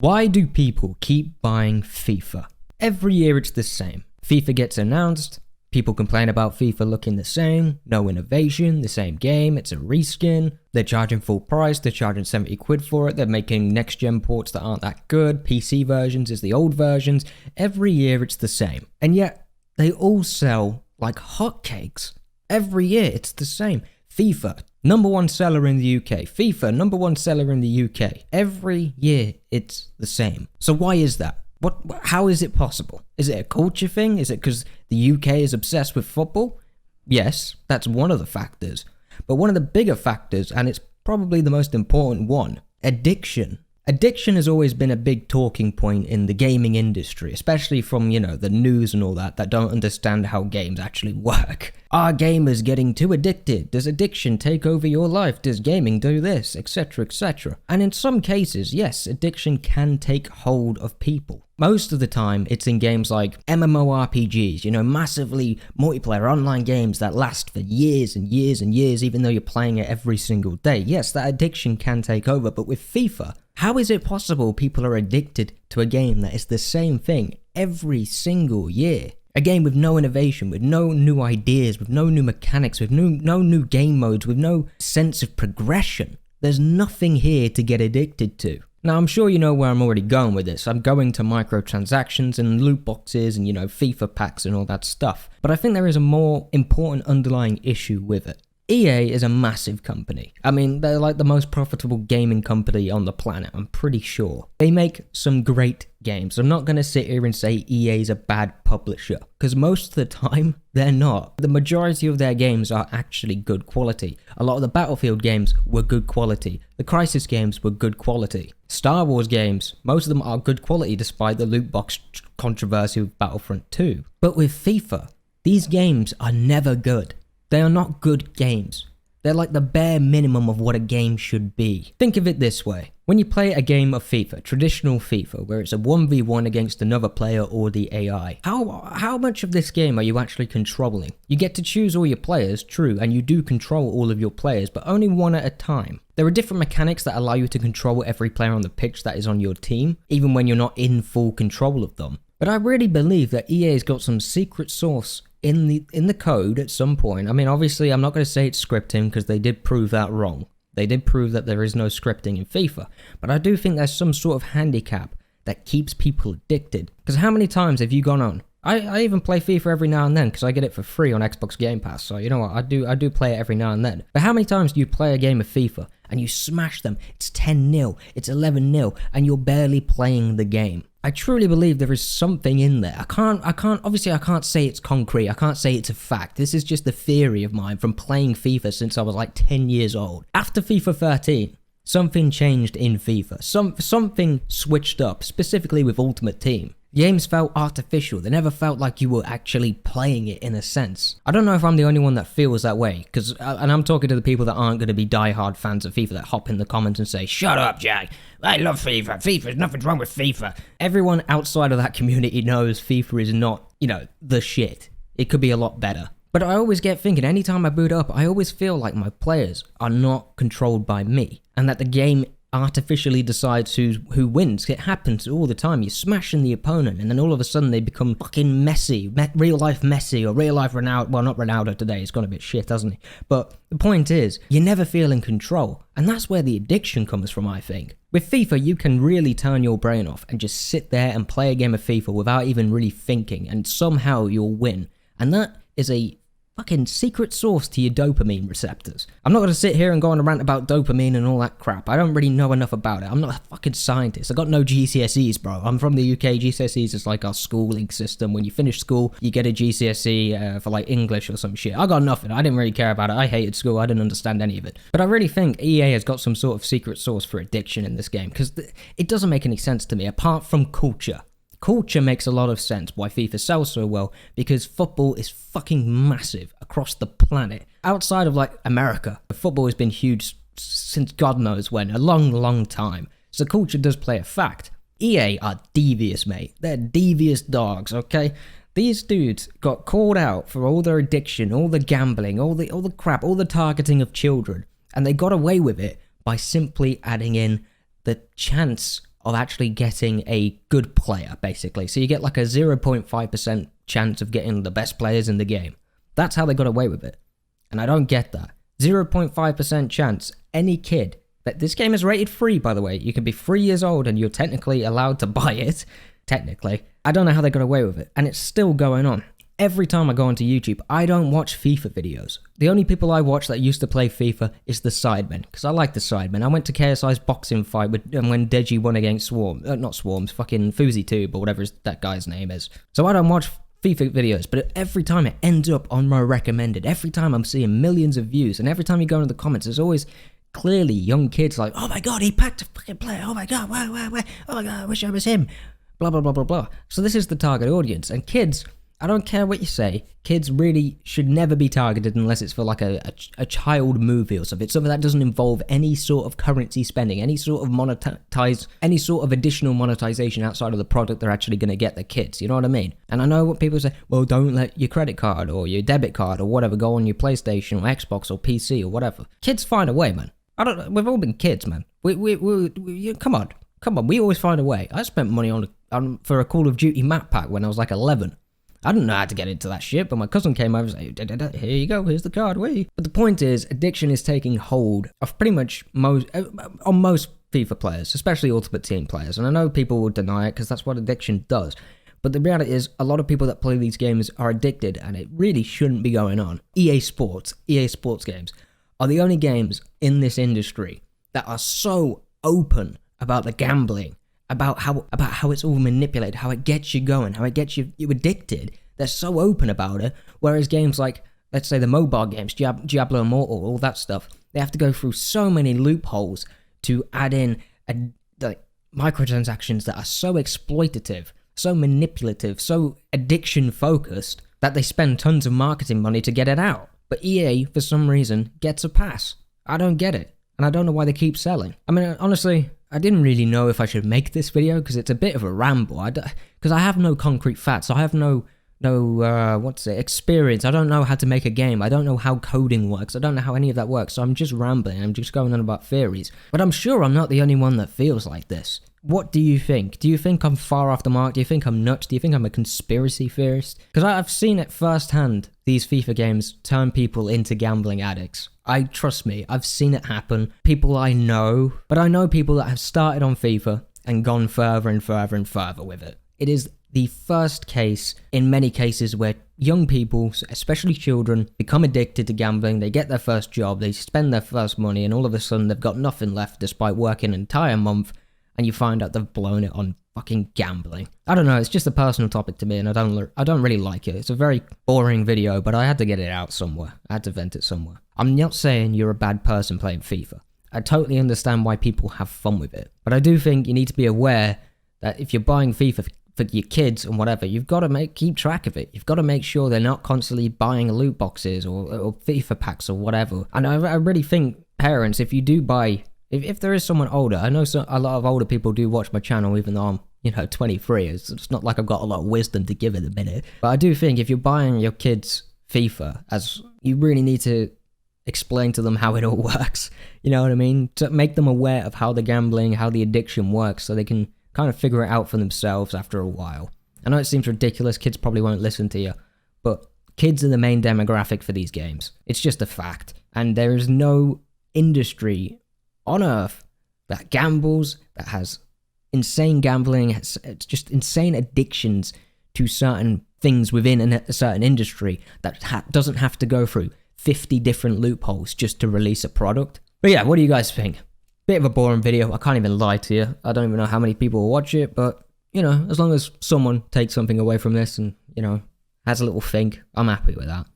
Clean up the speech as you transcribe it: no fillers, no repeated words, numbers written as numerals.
Why do people keep buying FIFA? Every year it's the same. FIFA gets announced, people complain about FIFA looking the same, no innovation, the same game, it's a reskin, they're charging full price, they're charging 70 quid for it, they're making next gen ports that aren't that good, PC versions is the old versions, every year it's the same. And yet, they all sell like hotcakes. Every year it's the same. FIFA, number one seller in the UK. FIFA, number one seller in the UK. Every year it's the same. So why is that? How is it possible? Is it a culture thing? Is it because the UK is obsessed with football? Yes, that's one of the factors. But one of the bigger factors, and it's probably the most important one, addiction. Addiction has always been a big talking point in the gaming industry, especially from, the news and all that don't understand how games actually work. Are gamers getting too addicted? Does addiction take over your life? Does gaming do this? Etc, etc. And in some cases, yes, addiction can take hold of people. Most of the time, it's in games like MMORPGs, massively multiplayer online games that last for years and years and years, even though you're playing it every single day. Yes, that addiction can take over, but with FIFA, how is it possible people are addicted to a game that is the same thing every single year? A game with no innovation, with no new ideas, with no new mechanics, with no new game modes, with no sense of progression. There's nothing here to get addicted to. Now, I'm sure you know where I'm already going with this. I'm going to microtransactions and loot boxes and, FIFA packs and all that stuff. But I think there is a more important underlying issue with it. EA is a massive company. I mean, they're like the most profitable gaming company on the planet, I'm pretty sure. They make some great games. I'm not going to sit here and say EA is a bad publisher, because most of the time, they're not. The majority of their games are actually good quality. A lot of the Battlefield games were good quality. The Crysis games were good quality. Star Wars games, most of them are good quality despite the loot box controversy with Battlefront 2. But with FIFA, these games are never good. They are not good games. They're like the bare minimum of what a game should be. Think of it this way. When you play a game of FIFA, traditional FIFA, where it's a 1v1 against another player or the AI, how much of this game are you actually controlling? You get to choose all your players, true, and you do control all of your players, but only one at a time. There are different mechanics that allow you to control every player on the pitch that is on your team, even when you're not in full control of them. But I really believe that EA's got some secret sauce in the code at some point. I mean, obviously, I'm not going to say it's scripting because they did prove that wrong. They did prove that there is no scripting in FIFA. But I do think there's some sort of handicap that keeps people addicted. Because how many times have you gone on? I even play FIFA every now and then because I get it for free on Xbox Game Pass. So you know what, I do play it every now and then. But how many times do you play a game of FIFA and you smash them? It's 10-0, it's 11-0, and you're barely playing the game. I truly believe there is something in there. I can't say it's concrete. I can't say it's a fact. This is just a theory of mine from playing FIFA since I was like 10 years old. After FIFA 13, something changed in FIFA. Something switched up, specifically with Ultimate Team. Games felt artificial. They never felt like you were actually playing it in a sense. I don't know if I'm the only one that feels that way, and I'm talking to the people that aren't going to be die-hard fans of FIFA that hop in the comments and say, "Shut up, Jack. I love FIFA. FIFA, nothing's wrong with FIFA." Everyone outside of that community knows FIFA is not, the shit. It could be a lot better. But I always get thinking, anytime I boot up, I always feel like my players are not controlled by me, and that the game artificially decides who wins. It happens all the time. You're smashing the opponent and then all of a sudden they become fucking Messi, real life Messi, or real life Ronaldo. Well, not Ronaldo today, he's gone a bit shit, hasn't he? But the point is, you never feel in control, and that's where the addiction comes from, I think. With FIFA, you can really turn your brain off and just sit there and play a game of FIFA without even really thinking, and somehow you'll win. And that is a fucking secret sauce to your dopamine receptors. I'm not going to sit here and go on a rant about dopamine and all that crap. I don't really know enough about it. I'm not a fucking scientist. I got no GCSEs, bro. I'm from the UK. GCSEs is like our schooling system. When you finish school, you get a GCSE for like English or some shit. I got nothing. I didn't really care about it. I hated school. I didn't understand any of it. But I really think EA has got some sort of secret sauce for addiction in this game, because it doesn't make any sense to me apart from culture. Culture makes a lot of sense why FIFA sells so well, because football is fucking massive across the planet. Outside of like America, football has been huge since God knows when, a long, long time. So culture does play a fact. EA are devious, mate. They're devious dogs, okay? These dudes got called out for all their addiction, all the gambling, all the crap, all the targeting of children, and they got away with it by simply adding in the chance of actually getting a good player, basically. So you get like a 0.5% chance of getting the best players in the game. That's how they got away with it. And I don't get that. 0.5% chance, any kid. This game is rated free, by the way. You can be 3 years old and you're technically allowed to buy it. Technically. I don't know how they got away with it. And it's still going on. Every time I go onto YouTube, I don't watch FIFA videos. The only people I watch that used to play FIFA is the Sidemen, because I like the Sidemen. I went to KSI's boxing fight when Deji won against fucking Fuzi Tube, or whatever that guy's name is. So I don't watch FIFA videos, but every time it ends up on my recommended, every time I'm seeing millions of views, and every time you go into the comments, there's always clearly young kids like, oh my god, he packed a fucking player, oh my god, why, oh my god, I wish I was him, blah, blah, blah, blah, blah. So this is the target audience, and kids, I don't care what you say, kids really should never be targeted unless it's for like a child movie or something that doesn't involve any sort of currency spending, any sort of any sort of additional monetization outside of the product they're actually going to get the kids, you know what I mean? And I know what people say, well, don't let your credit card or your debit card or whatever go on your PlayStation or Xbox or PC or whatever. Kids find a way, man. We've all been kids, man. We come on, we always find a way. I spent money on for a Call of Duty map pack when I was like 11. I didn't know how to get into that shit, but my cousin came over and said, here you go, here's the card, wee. But the point is, addiction is taking hold of pretty much most FIFA players, especially Ultimate Team players. And I know people will deny it because that's what addiction does. But the reality is, a lot of people that play these games are addicted, and it really shouldn't be going on. EA Sports games, are the only games in this industry that are so open about the gambling, about how it's all manipulated, how it gets you going, how it gets you addicted. They're so open about it, whereas games like, let's say the mobile games, Diablo Immortal, all that stuff, they have to go through so many loopholes to add in microtransactions that are so exploitative, so manipulative, so addiction focused, that they spend tons of marketing money to get it out. But EA, for some reason, gets a pass. I don't get it, and I don't know why they keep selling. I mean, honestly, I didn't really know if I should make this video because it's a bit of a ramble. Because I have no concrete facts. I have no experience. I don't know how to make a game. I don't know how coding works. I don't know how any of that works. So I'm just rambling. I'm just going on about theories. But I'm sure I'm not the only one that feels like this. What do you think? Do you think I'm far off the mark? Do you think I'm nuts? Do you think I'm a conspiracy theorist? Because I've seen it firsthand, these FIFA games turn people into gambling addicts. Trust me, I've seen it happen. People I know, but I know people that have started on FIFA and gone further and further and further with it. It is the first case in many cases where young people, especially children, become addicted to gambling. They get their first job, they spend their first money, and all of a sudden they've got nothing left despite working an entire month, and you find out they've blown it on fucking gambling. I don't know, it's just a personal topic to me, and I don't really like it. It's a very boring video, but I had to get it out somewhere. I had to vent it somewhere. I'm not saying you're a bad person playing FIFA. I totally understand why people have fun with it. But I do think you need to be aware that if you're buying FIFA for your kids and whatever, you've got to keep track of it. You've got to make sure they're not constantly buying loot boxes or FIFA packs or whatever. And I really think parents, if you do buy, if there is someone older, I know a lot of older people do watch my channel even though I'm 23. It's not like I've got a lot of wisdom to give in a minute. But I do think if you're buying your kids FIFA, as you really need to explain to them how it all works, you know what I mean? To make them aware of how the gambling, how the addiction works, so they can kind of figure it out for themselves after a while. I know it seems ridiculous, kids probably won't listen to you, but kids are the main demographic for these games. It's just a fact. And there is no industry on earth that gambles, that has insane gambling, it's just insane addictions to certain things within a certain industry that doesn't have to go through 50 different loopholes just to release a product. But yeah, what do you guys think? Bit of a boring video, I can't even lie to you. I don't even know how many people will watch it, but, as long as someone takes something away from this and, has a little think, I'm happy with that.